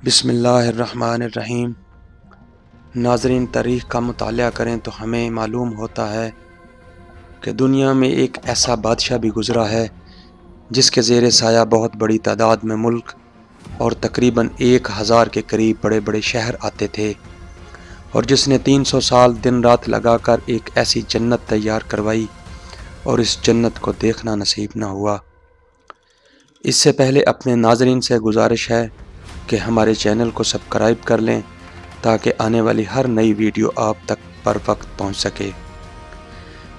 بسم اللہ الرحمن الرحیم۔ ناظرین، تاریخ کا مطالعہ کریں تو ہمیں معلوم ہوتا ہے کہ دنیا میں ایک ایسا بادشاہ بھی گزرا ہے جس کے زیر سایہ بہت بڑی تعداد میں ملک اور تقریباً 1000 کے قریب بڑے بڑے شہر آتے تھے، اور جس نے 300 سال دن رات لگا کر ایک ایسی جنت تیار کروائی اور اس جنت کو دیکھنا نصیب نہ ہوا۔ اس سے پہلے اپنے ناظرین سے گزارش ہے کہ ہمارے چینل کو سبسکرائب کر لیں تاکہ آنے والی ہر نئی ویڈیو آپ تک پر وقت پہنچ سکے۔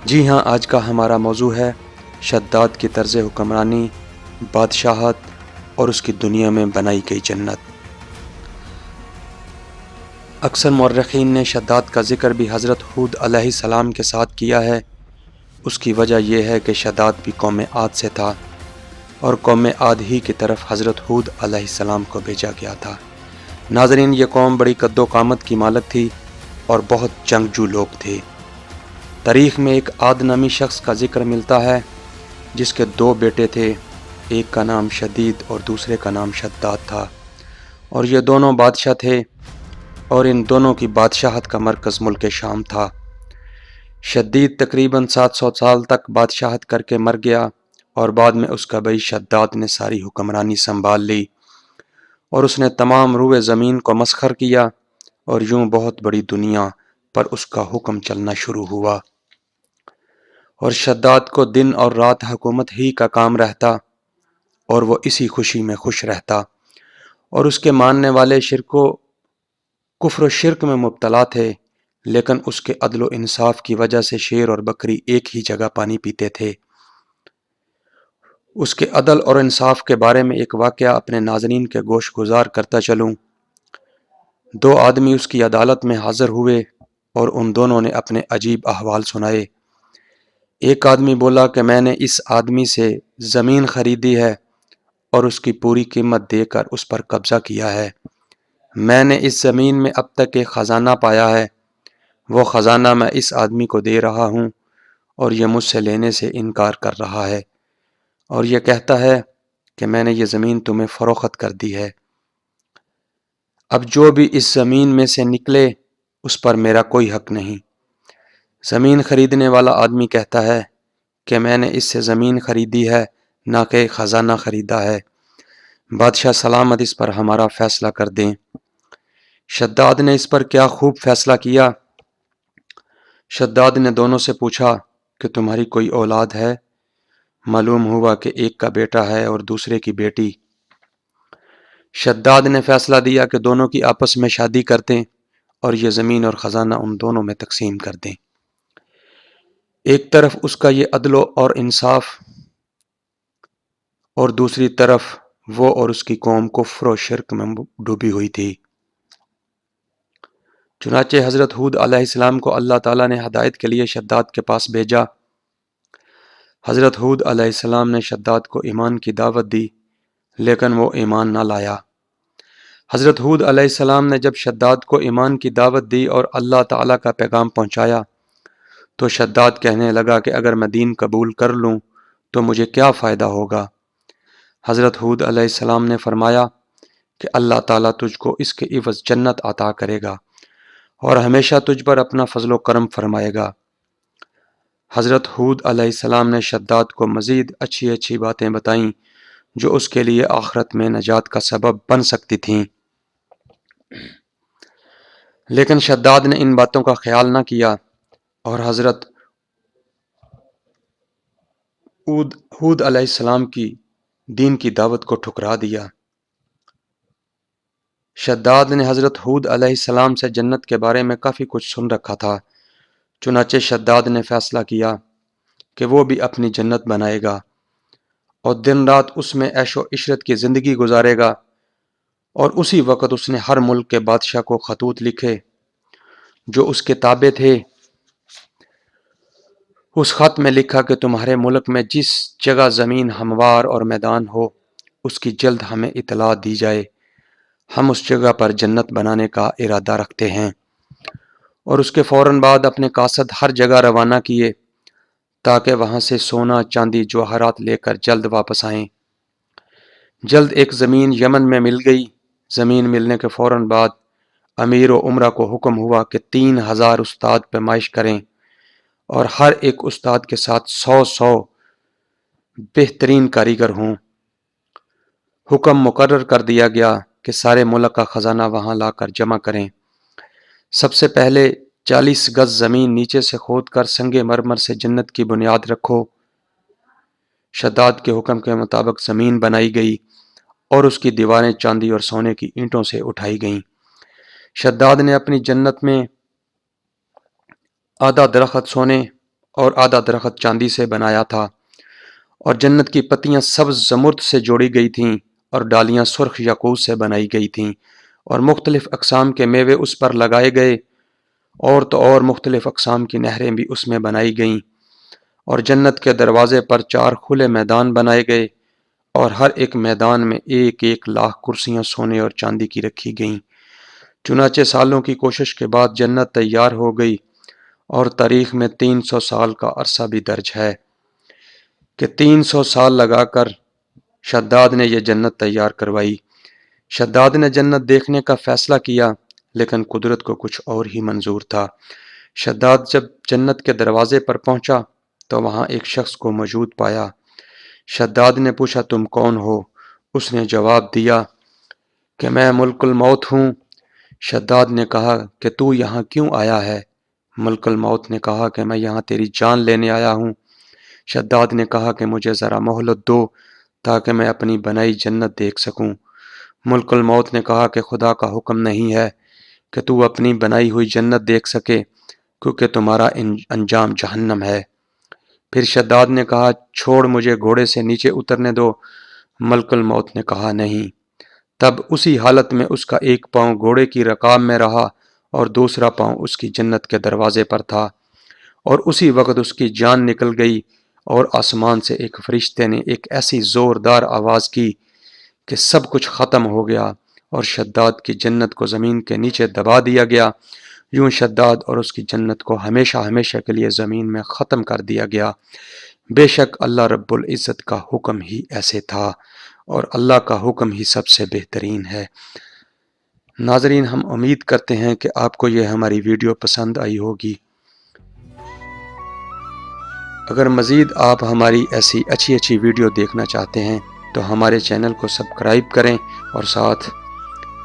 جی ہاں، آج کا ہمارا موضوع ہے شداد کی طرز حکمرانی، بادشاہت اور اس کی دنیا میں بنائی گئی جنت۔ اکثر مورخین نے شداد کا ذکر بھی حضرت ہود علیہ السلام کے ساتھ کیا ہے۔ اس کی وجہ یہ ہے کہ شداد بھی قوم عاد سے تھا، اور قوم عاد ہی کی طرف حضرت ہود علیہ السلام کو بھیجا گیا تھا۔ ناظرین، یہ قوم بڑی قد و قامت کی مالک تھی اور بہت جنگجو لوگ تھے۔ تاریخ میں ایک عاد نامی شخص کا ذکر ملتا ہے جس کے 2 بیٹے تھے، ایک کا نام شدید اور دوسرے کا نام شداد تھا، اور یہ دونوں بادشاہ تھے، اور ان دونوں کی بادشاہت کا مرکز ملک شام تھا۔ شدید تقریباً 700 سال تک بادشاہت کر کے مر گیا، اور بعد میں اس کا بھائی شداد نے ساری حکمرانی سنبھال لی، اور اس نے تمام روئے زمین کو مسخر کیا، اور یوں بہت بڑی دنیا پر اس کا حکم چلنا شروع ہوا، اور شداد کو دن اور رات حکومت ہی کا کام رہتا، اور وہ اسی خوشی میں خوش رہتا، اور اس کے ماننے والے کفر و شرک میں مبتلا تھے، لیکن اس کے عدل و انصاف کی وجہ سے شیر اور بکری ایک ہی جگہ پانی پیتے تھے۔ اس کے عدل اور انصاف کے بارے میں ایک واقعہ اپنے ناظرین کے گوش گزار کرتا چلوں۔ 2 آدمی اس کی عدالت میں حاضر ہوئے اور ان دونوں نے اپنے عجیب احوال سنائے۔ ایک آدمی بولا کہ میں نے اس آدمی سے زمین خریدی ہے اور اس کی پوری قیمت دے کر اس پر قبضہ کیا ہے۔ میں نے اس زمین میں اب تک ایک خزانہ پایا ہے، وہ خزانہ میں اس آدمی کو دے رہا ہوں، اور یہ مجھ سے لینے سے انکار کر رہا ہے، اور یہ کہتا ہے کہ میں نے یہ زمین تمہیں فروخت کر دی ہے۔ اب جو بھی اس زمین میں سے نکلے اس پر میرا کوئی حق نہیں۔ زمین خریدنے والا آدمی کہتا ہے کہ میں نے اس سے زمین خریدی ہے، نہ کہ خزانہ خریدا ہے۔ بادشاہ سلامت اس پر ہمارا فیصلہ کر دیں۔ شداد نے اس پر کیا خوب فیصلہ کیا۔ شداد نے دونوں سے پوچھا کہ تمہاری کوئی اولاد ہے؟ معلوم ہوا کہ ایک کا بیٹا ہے اور دوسرے کی بیٹی۔ شداد نے فیصلہ دیا کہ دونوں کی آپس میں شادی کر دیں اور یہ زمین اور خزانہ ان دونوں میں تقسیم کر دیں۔ ایک طرف اس کا یہ عدل اور انصاف، اور دوسری طرف وہ اور اس کی قوم کفر و شرک میں ڈوبی ہوئی تھی۔ چنانچہ حضرت ہود علیہ السلام کو اللہ تعالیٰ نے ہدایت کے لیے شداد کے پاس بھیجا۔ حضرت ہود علیہ السلام نے شداد کو ایمان کی دعوت دی، لیکن وہ ایمان نہ لایا۔ حضرت ہود علیہ السلام نے جب شداد کو ایمان کی دعوت دی اور اللہ تعالیٰ کا پیغام پہنچایا تو شداد کہنے لگا کہ اگر میں دین قبول کر لوں تو مجھے کیا فائدہ ہوگا۔ حضرت ہود علیہ السلام نے فرمایا کہ اللہ تعالیٰ تجھ کو اس کے عوض جنت عطا کرے گا اور ہمیشہ تجھ پر اپنا فضل و کرم فرمائے گا۔ حضرت ہود علیہ السلام نے شداد کو مزید اچھی اچھی باتیں بتائیں جو اس کے لیے آخرت میں نجات کا سبب بن سکتی تھیں، لیکن شداد نے ان باتوں کا خیال نہ کیا اور حضرت ہود علیہ السلام کی دین کی دعوت کو ٹھکرا دیا۔ شداد نے حضرت ہود علیہ السلام سے جنت کے بارے میں کافی کچھ سن رکھا تھا، چنانچہ شداد نے فیصلہ کیا کہ وہ بھی اپنی جنت بنائے گا اور دن رات اس میں عیش و عشرت کی زندگی گزارے گا، اور اسی وقت اس نے ہر ملک کے بادشاہ کو خطوط لکھے جو اس کے تابع تھے۔ اس خط میں لکھا کہ تمہارے ملک میں جس جگہ زمین ہموار اور میدان ہو اس کی جلد ہمیں اطلاع دی جائے، ہم اس جگہ پر جنت بنانے کا ارادہ رکھتے ہیں، اور اس کے فوراً بعد اپنے قاصد ہر جگہ روانہ کیے تاکہ وہاں سے سونا چاندی جواہرات لے کر جلد واپس آئیں۔ جلد ایک زمین یمن میں مل گئی زمین ملنے کے فوراً بعد امیر و عمرہ کو حکم ہوا کہ 3000 استاد پیمائش کریں اور ہر ایک استاد کے ساتھ 100 بہترین کاریگر ہوں۔ حکم مقرر کر دیا گیا کہ سارے ملک کا خزانہ وہاں لا کر جمع کریں۔ سب سے پہلے 40 گز زمین نیچے سے کھود کر سنگ مرمر سے جنت کی بنیاد رکھو۔ شداد کے حکم کے مطابق زمین بنائی گئی اور اس کی دیواریں چاندی اور سونے کی اینٹوں سے اٹھائی گئیں۔ شداد نے اپنی جنت میں آدھا درخت سونے اور آدھا درخت چاندی سے بنایا تھا، اور جنت کی پتیاں سبز زمرد سے جوڑی گئی تھیں اور ڈالیاں سرخ یاقوت سے بنائی گئی تھیں، اور مختلف اقسام کے میوے اس پر لگائے گئے، اور تو اور مختلف اقسام کی نہریں بھی اس میں بنائی گئیں، اور جنت کے دروازے پر 4 کھلے میدان بنائے گئے، اور ہر ایک میدان میں 1,00,000 کرسیاں سونے اور چاندی کی رکھی گئیں۔ چنانچہ سالوں کی کوشش کے بعد جنت تیار ہو گئی، اور تاریخ میں 300 سال کا عرصہ بھی درج ہے کہ 300 سال لگا کر شداد نے یہ جنت تیار کروائی۔ شداد نے جنت دیکھنے کا فیصلہ کیا، لیکن قدرت کو کچھ اور ہی منظور تھا۔ شداد جب جنت کے دروازے پر پہنچا تو وہاں ایک شخص کو موجود پایا۔ شداد نے پوچھا، تم کون ہو؟ اس نے جواب دیا کہ میں ملک الموت ہوں۔ شداد نے کہا کہ تو یہاں کیوں آیا ہے؟ ملک الموت نے کہا کہ میں یہاں تیری جان لینے آیا ہوں۔ شداد نے کہا کہ مجھے ذرا مہلت دو تاکہ میں اپنی بنائی جنت دیکھ سکوں۔ ملک الموت نے کہا کہ خدا کا حکم نہیں ہے کہ تو اپنی بنائی ہوئی جنت دیکھ سکے، کیونکہ تمہارا انجام جہنم ہے۔ پھر شداد نے کہا، چھوڑ مجھے گھوڑے سے نیچے اترنے دو۔ ملک الموت نے کہا، نہیں۔ تب اسی حالت میں اس کا ایک پاؤں گھوڑے کی رکاب میں رہا اور دوسرا پاؤں اس کی جنت کے دروازے پر تھا، اور اسی وقت اس کی جان نکل گئی، اور آسمان سے ایک فرشتے نے ایک ایسی زوردار آواز کی کہ سب کچھ ختم ہو گیا، اور شداد کی جنت کو زمین کے نیچے دبا دیا گیا۔ یوں شداد اور اس کی جنت کو ہمیشہ ہمیشہ کے لیے زمین میں ختم کر دیا گیا۔ بے شک اللہ رب العزت کا حکم ہی ایسے تھا، اور اللہ کا حکم ہی سب سے بہترین ہے۔ ناظرین، ہم امید کرتے ہیں کہ آپ کو یہ ہماری ویڈیو پسند آئی ہوگی۔ اگر مزید آپ ہماری ایسی اچھی ویڈیو دیکھنا چاہتے ہیں تو ہمارے چینل کو سبسکرائب کریں اور ساتھ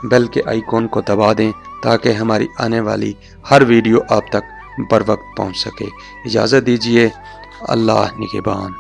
بیل کے آئیکن کو دبا دیں تاکہ ہماری آنے والی ہر ویڈیو آپ تک بر وقت پہنچ سکے۔ اجازت دیجیے، اللہ نگہبان۔